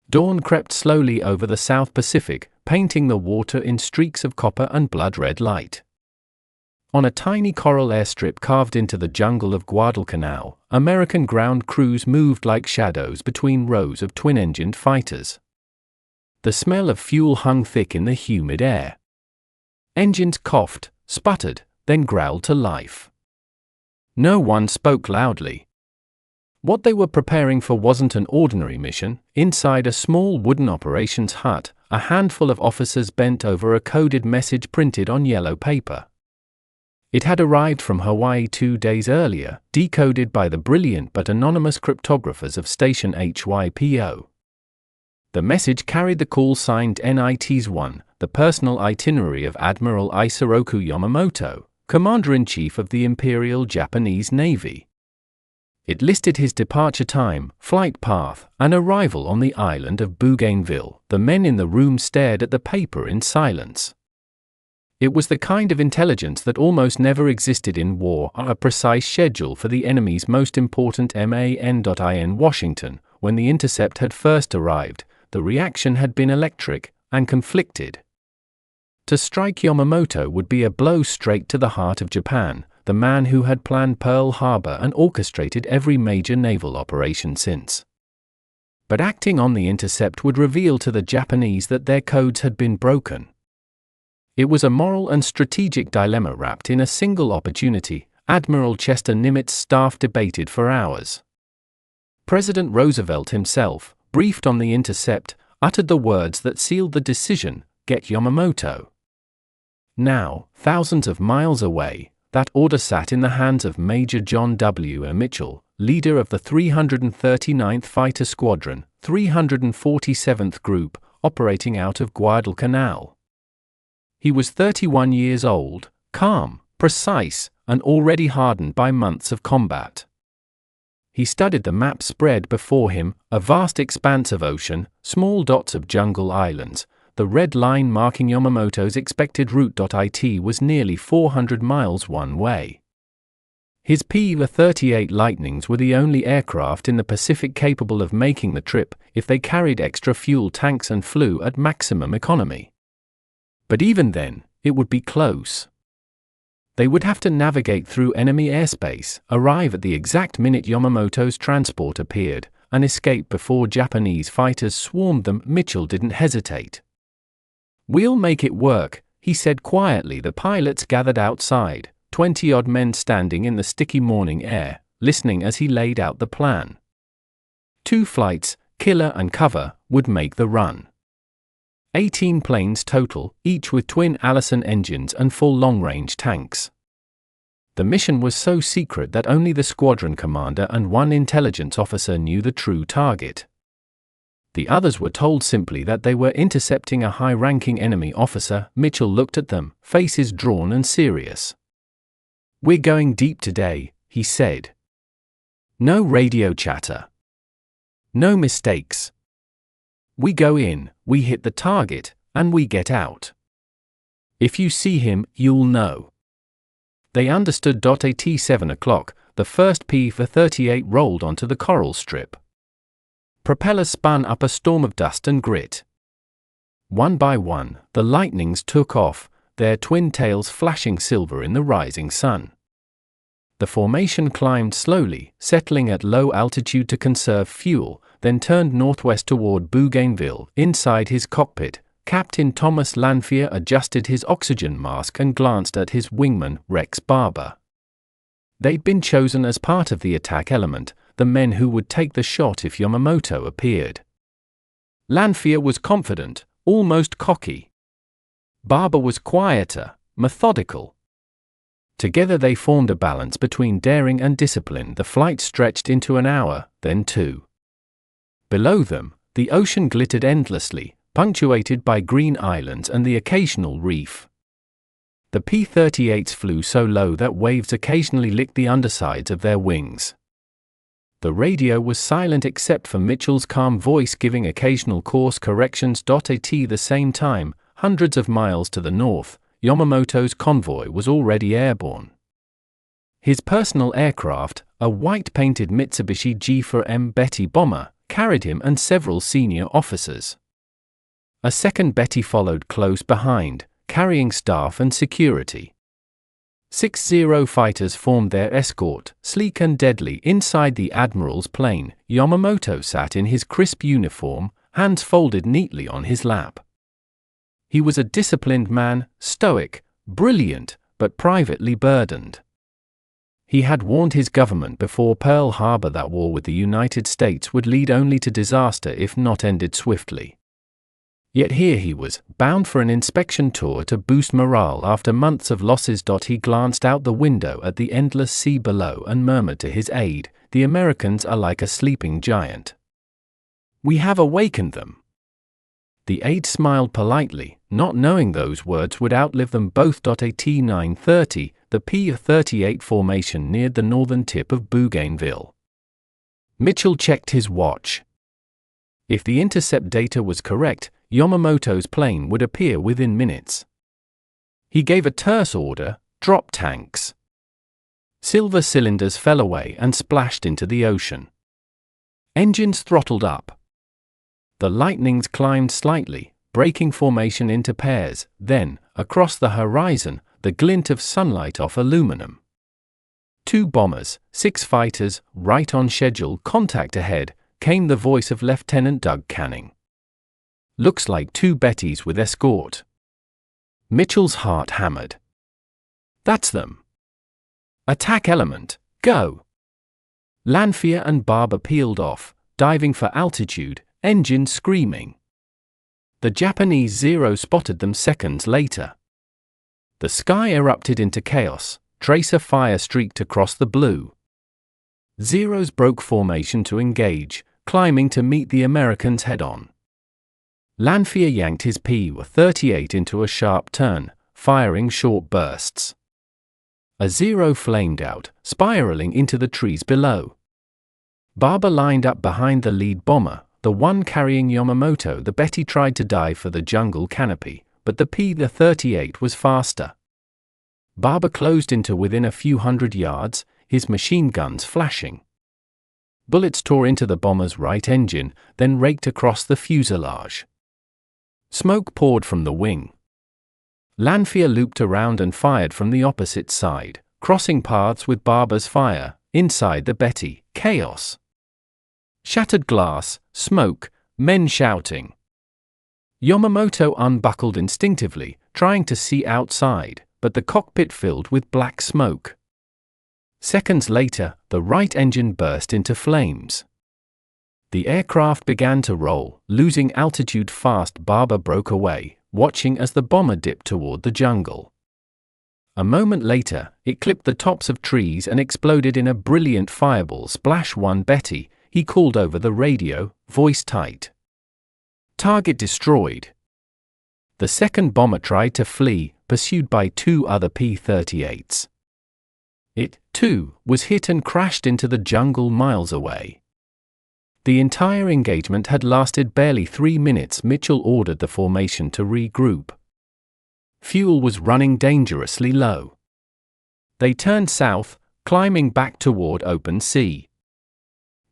Dawn crept slowly over the South Pacific, painting the water in streaks of copper and blood-red light. On a tiny coral airstrip carved into the jungle of Guadalcanal, American ground crews moved like shadows between rows of twin-engined fighters. The smell of fuel hung thick in the humid air. Engines coughed, sputtered, then growled to life. No one spoke loudly. What they were preparing for wasn't an ordinary mission. Inside a small wooden operations hut, a handful of officers bent over a coded message printed on yellow paper. It had arrived from Hawaii 2 days earlier, decoded by the brilliant but anonymous cryptographers of Station HYPO. The message carried the call signed NITS-1, the personal itinerary of Admiral Isoroku Yamamoto, Commander-in-Chief of the Imperial Japanese Navy. It listed his departure time, flight path, and arrival on the island of Bougainville. The men in the room stared at the paper in silence. It was the kind of intelligence that almost never existed in war, a precise schedule for the enemy's most important MAN.in Washington. When the intercept had first arrived, the reaction had been electric and conflicted. To strike Yamamoto would be a blow straight to the heart of Japan, the man who had planned Pearl Harbor and orchestrated every major naval operation since. But acting on the intercept would reveal to the Japanese that their codes had been broken. It was a moral and strategic dilemma wrapped in a single opportunity. Admiral Chester Nimitz' staff debated for hours. President Roosevelt himself, briefed on the intercept, uttered the words that sealed the decision: get Yamamoto. Now, thousands of miles away, that order sat in the hands of Major John W. Mitchell, leader of the 339th Fighter Squadron, 347th Group, operating out of Guadalcanal. He was 31 years old, calm, precise, and already hardened by months of combat. He studied the map spread before him, a vast expanse of ocean, small dots of jungle islands. The red line marking Yamamoto's expected route. It was nearly 400 miles one way. His P-38 Lightnings were the only aircraft in the Pacific capable of making the trip if they carried extra fuel tanks and flew at maximum economy. But even then, it would be close. They would have to navigate through enemy airspace, arrive at the exact minute Yamamoto's transport appeared, and escape before Japanese fighters swarmed them. Mitchell didn't hesitate. "We'll make it work," he said quietly. The pilots gathered outside, 20-odd men standing in the sticky morning air, listening as he laid out the plan. 2 flights, killer and cover, would make the run. 18 planes total, each with twin Allison engines and full long-range tanks. The mission was so secret that only the squadron commander and one intelligence officer knew the true target. The others were told simply that they were intercepting a high-ranking enemy officer. Mitchell looked at them, faces drawn and serious. "We're going deep today," he said. "No radio chatter. No mistakes. We go in, we hit the target, and we get out. If you see him, you'll know." They understood. At 7 o'clock, the first P-38 rolled onto the coral strip. Propellers spun up a storm of dust and grit. One by one, the Lightnings took off, their twin tails flashing silver in the rising sun. The formation climbed slowly, settling at low altitude to conserve fuel, then turned northwest toward Bougainville. Inside his cockpit, Captain Thomas Lanphier adjusted his oxygen mask and glanced at his wingman, Rex Barber. They'd been chosen as part of the attack element, the men who would take the shot if Yamamoto appeared. Lanphier was confident, almost cocky. Barber was quieter, methodical. Together they formed a balance between daring and discipline. The flight stretched into an hour, then 2. Below them, the ocean glittered endlessly, punctuated by green islands and the occasional reef. The P-38s flew so low that waves occasionally licked the undersides of their wings. The radio was silent except for Mitchell's calm voice giving occasional course corrections. At the same time, hundreds of miles to the north, Yamamoto's convoy was already airborne. His personal aircraft, a white-painted Mitsubishi G4M Betty bomber, carried him and several senior officers. A second Betty followed close behind, carrying staff and security. 60 fighters formed their escort, sleek and deadly. Inside the admiral's plane, Yamamoto sat in his crisp uniform, hands folded neatly on his lap. He was a disciplined man, stoic, brilliant, but privately burdened. He had warned his government before Pearl Harbor that war with the United States would lead only to disaster if not ended swiftly. Yet here he was, bound for an inspection tour to boost morale after months of losses. He glanced out the window at the endless sea below and murmured to his aide, "The Americans are like a sleeping giant. We have awakened them." The aide smiled politely, not knowing those words would outlive them both. At 9:30, the P-38 formation neared the northern tip of Bougainville. Mitchell checked his watch. If the intercept data was correct, Yamamoto's plane would appear within minutes. He gave a terse order: drop tanks. Silver cylinders fell away and splashed into the ocean. Engines throttled up. The lightnings climbed slightly, breaking formation into pairs. Then, across the horizon, the glint of sunlight off aluminum. 2 bombers, 6 fighters, right on schedule. Contact ahead, came the voice of Lieutenant Doug Canning. "Looks like 2 Bettys with escort." Mitchell's heart hammered. "That's them. Attack element, go." Lanfear and Barber peeled off, diving for altitude, engines screaming. The Japanese Zero spotted them seconds later. The sky erupted into chaos, tracer fire streaked across the blue. Zeros broke formation to engage, climbing to meet the Americans head-on. Lanfear yanked his P-38 into a sharp turn, firing short bursts. A Zero flamed out, spiraling into the trees below. Barber lined up behind the lead bomber, the one carrying Yamamoto. The Betty tried to dive for the jungle canopy, but the P-38 was faster. Barber closed into within a few hundred yards, his machine guns flashing. Bullets tore into the bomber's right engine, then raked across the fuselage. Smoke poured from the wing. Lanfear looped around and fired from the opposite side, crossing paths with Barber's fire. Inside the Betty, chaos. Shattered glass, smoke, men shouting. Yamamoto unbuckled instinctively, trying to see outside, but the cockpit filled with black smoke. Seconds later, the right engine burst into flames. The aircraft began to roll, losing altitude fast. Barber broke away, watching as the bomber dipped toward the jungle. A moment later, it clipped the tops of trees and exploded in a brilliant fireball splash. 1 Betty, he called over the radio, voice tight. Target destroyed. The second bomber tried to flee, pursued by 2 other P-38s. It, too, was hit and crashed into the jungle miles away. The entire engagement had lasted barely 3 minutes. Mitchell ordered the formation to regroup. Fuel was running dangerously low. They turned south, climbing back toward open sea.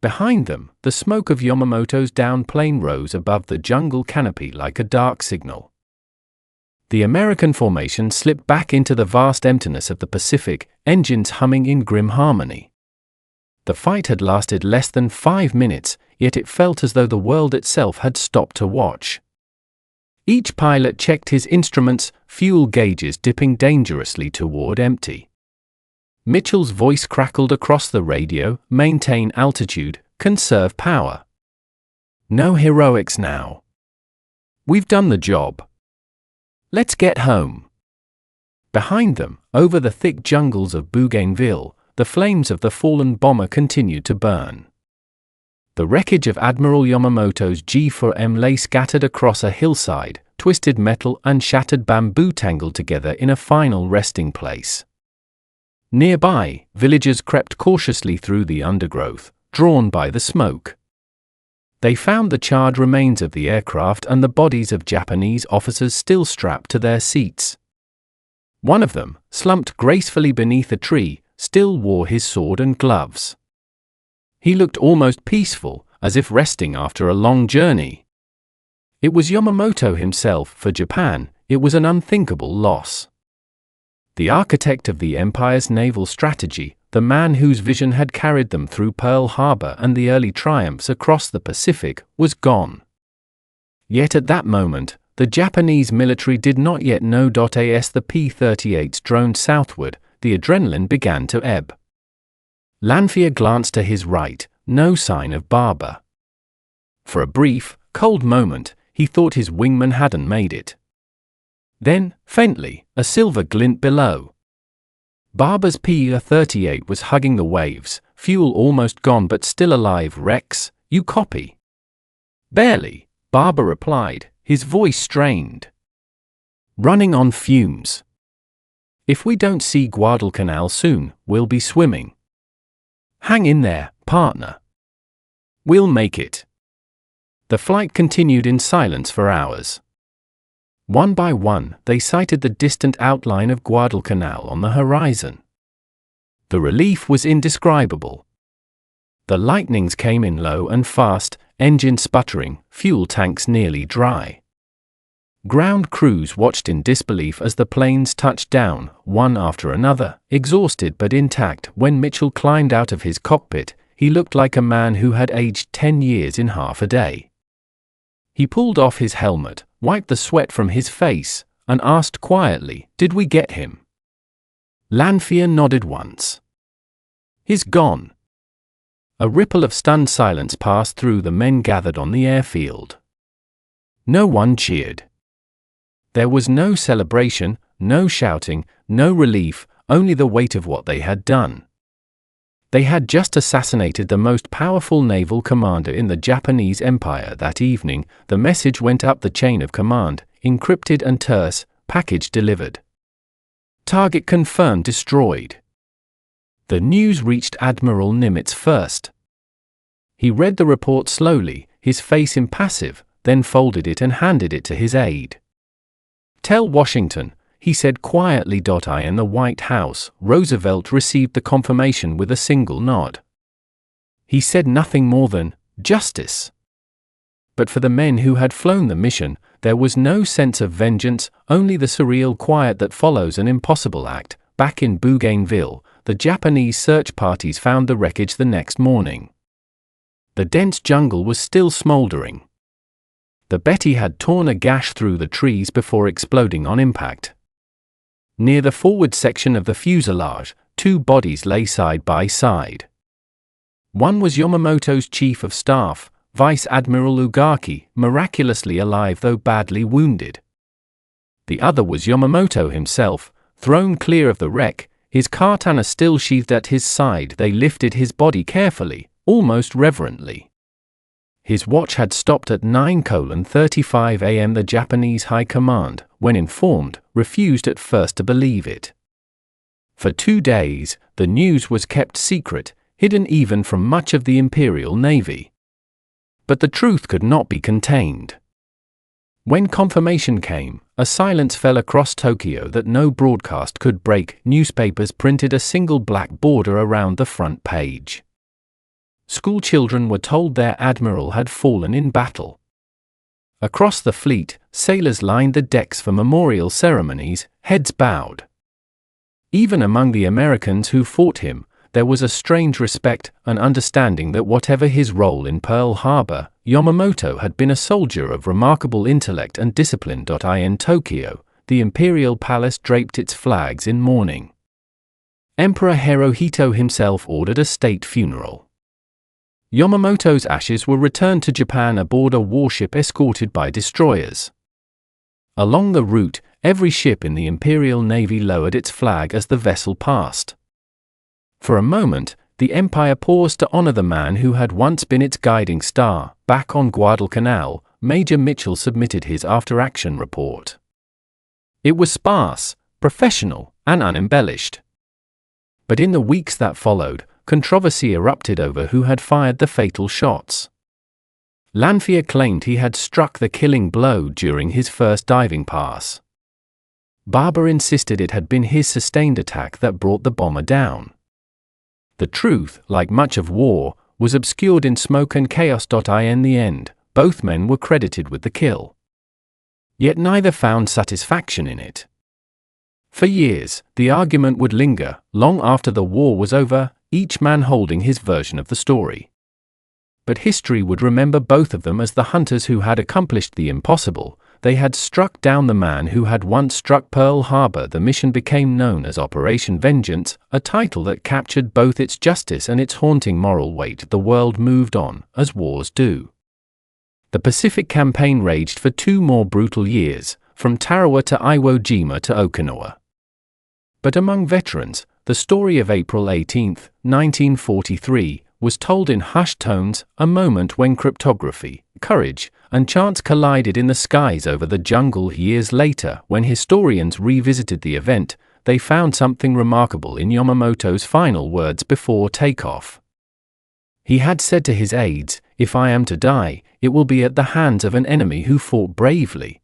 Behind them, the smoke of Yamamoto's downed plane rose above the jungle canopy like a dark signal. The American formation slipped back into the vast emptiness of the Pacific, engines humming in grim harmony. The fight had lasted less than 5 minutes, yet it felt as though the world itself had stopped to watch. Each pilot checked his instruments, fuel gauges dipping dangerously toward empty. Mitchell's voice crackled across the radio: "Maintain altitude, conserve power. No heroics now. We've done the job. Let's get home." Behind them, over the thick jungles of Bougainville, the flames of the fallen bomber continued to burn. The wreckage of Admiral Yamamoto's G4M lay scattered across a hillside, twisted metal and shattered bamboo tangled together in a final resting place. Nearby, villagers crept cautiously through the undergrowth, drawn by the smoke. They found the charred remains of the aircraft and the bodies of Japanese officers still strapped to their seats. One of them, slumped gracefully beneath a tree, still wore his sword and gloves. He looked almost peaceful, as if resting after a long journey. It was Yamamoto himself. For Japan, it was an unthinkable loss. The architect of the empire's naval strategy, the man whose vision had carried them through Pearl Harbor and the early triumphs across the Pacific, was gone. Yet at that moment, the Japanese military did not yet know. As the P-38s droned southward, the adrenaline began to ebb. Lanfear glanced to his right, no sign of Barber. For a brief, cold moment, he thought his wingman hadn't made it. Then, faintly, a silver glint below. Barber's P-38 was hugging the waves, fuel almost gone but still alive. "Rex, you copy?" "Barely," Barber replied, his voice strained. "Running on fumes. If we don't see Guadalcanal soon, we'll be swimming. Hang in there, partner. We'll make it." The flight continued in silence for hours. One by one, they sighted the distant outline of Guadalcanal on the horizon. The relief was indescribable. The lightnings came in low and fast, engine sputtering, fuel tanks nearly dry. Ground crews watched in disbelief as the planes touched down, one after another, exhausted but intact. When Mitchell climbed out of his cockpit, he looked like a man who had aged 10 years in half a day. He pulled off his helmet, wiped the sweat from his face, and asked quietly, "Did we get him?" Lanfear nodded once. "He's gone." A ripple of stunned silence passed through the men gathered on the airfield. No one cheered. There was no celebration, no shouting, no relief, only the weight of what they had done. They had just assassinated the most powerful naval commander in the Japanese Empire that evening. The message went up the chain of command, encrypted and terse, package delivered. Target confirmed destroyed. The news reached Admiral Nimitz first. He read the report slowly, his face impassive, then folded it and handed it to his aide. "Tell Washington," he said quietly. In the White House, Roosevelt received the confirmation with a single nod. He said nothing more than, "Justice." But for the men who had flown the mission, there was no sense of vengeance, only the surreal quiet that follows an impossible act. Back in Bougainville, the Japanese search parties found the wreckage the next morning. The dense jungle was still smoldering. The Betty had torn a gash through the trees before exploding on impact. Near the forward section of the fuselage, two bodies lay side by side. One was Yamamoto's chief of staff, Vice Admiral Ugaki, miraculously alive though badly wounded. The other was Yamamoto himself, thrown clear of the wreck, his katana still sheathed at his side. They lifted his body carefully, almost reverently. His watch had stopped at 9:35 a.m. The Japanese High Command, when informed, refused at first to believe it. For 2 days, the news was kept secret, hidden even from much of the Imperial Navy. But the truth could not be contained. When confirmation came, a silence fell across Tokyo that no broadcast could break. Newspapers printed a single black border around the front page. School children were told their admiral had fallen in battle. Across the fleet, sailors lined the decks for memorial ceremonies, heads bowed. Even among the Americans who fought him, there was a strange respect, an understanding that whatever his role in Pearl Harbor, Yamamoto had been a soldier of remarkable intellect and discipline. In Tokyo, the imperial palace draped its flags in mourning. Emperor Hirohito himself ordered a state funeral. Yamamoto's ashes were returned to Japan aboard a warship escorted by destroyers. Along the route, every ship in the Imperial Navy lowered its flag as the vessel passed. For a moment, the Empire paused to honor the man who had once been its guiding star. Back on Guadalcanal, Major Mitchell submitted his after-action report. It was sparse, professional, and unembellished. But in the weeks that followed, controversy erupted over who had fired the fatal shots. Lanfear claimed he had struck the killing blow during his first diving pass. Barber insisted it had been his sustained attack that brought the bomber down. The truth, like much of war, was obscured in smoke and chaos. In the end, both men were credited with the kill. Yet neither found satisfaction in it. For years, the argument would linger, long after the war was over, each man holding his version of the story. But history would remember both of them as the hunters who had accomplished the impossible. They had struck down the man who had once struck Pearl Harbor. The mission became known as Operation Vengeance, a title that captured both its justice and its haunting moral weight. The world moved on, as wars do. The Pacific Campaign raged for 2 more brutal years, from Tarawa to Iwo Jima to Okinawa. But among veterans, the story of April 18, 1943, was told in hushed tones, a moment when cryptography, courage, and chance collided in the skies over the jungle. Years later, when historians revisited the event, they found something remarkable in Yamamoto's final words before takeoff. He had said to his aides, "If I am to die, it will be at the hands of an enemy who fought bravely."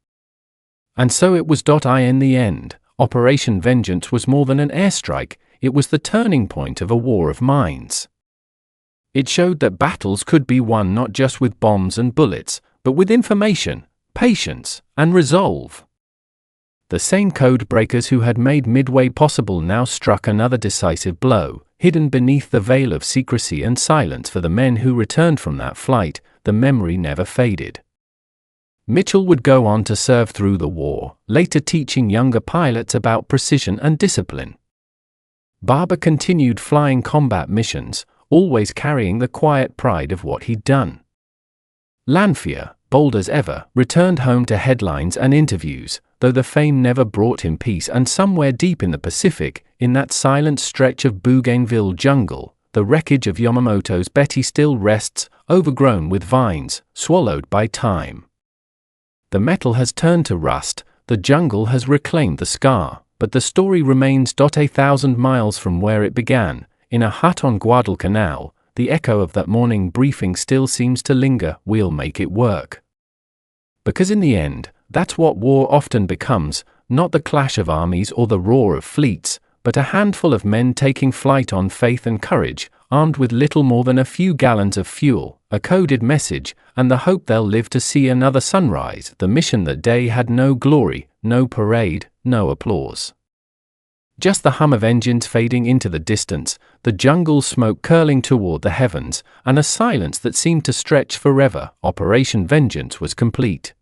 And so it was. In the end, Operation Vengeance was more than an airstrike, it was the turning point of a war of minds. It showed that battles could be won not just with bombs and bullets, but with information, patience, and resolve. The same code breakers who had made Midway possible now struck another decisive blow, hidden beneath the veil of secrecy and silence. For the men who returned from that flight, the memory never faded. Mitchell would go on to serve through the war, later teaching younger pilots about precision and discipline. Barber continued flying combat missions, always carrying the quiet pride of what he'd done. Lanphier, bold as ever, returned home to headlines and interviews, though the fame never brought him peace. And somewhere deep in the Pacific, in that silent stretch of Bougainville jungle, the wreckage of Yamamoto's Betty still rests, overgrown with vines, swallowed by time. The metal has turned to rust, the jungle has reclaimed the scar, but the story remains. 1,000 miles from where it began, in a hut on Guadalcanal, the echo of that morning briefing still seems to linger. We'll make it work. Because in the end, that's what war often becomes, not the clash of armies or the roar of fleets, but a handful of men taking flight on faith and courage, armed with little more than a few gallons of fuel, a coded message, and the hope they'll live to see another sunrise. The mission that day had no glory, no parade, no applause. Just the hum of engines fading into the distance, the jungle smoke curling toward the heavens, and a silence that seemed to stretch forever. Operation Vengeance was complete.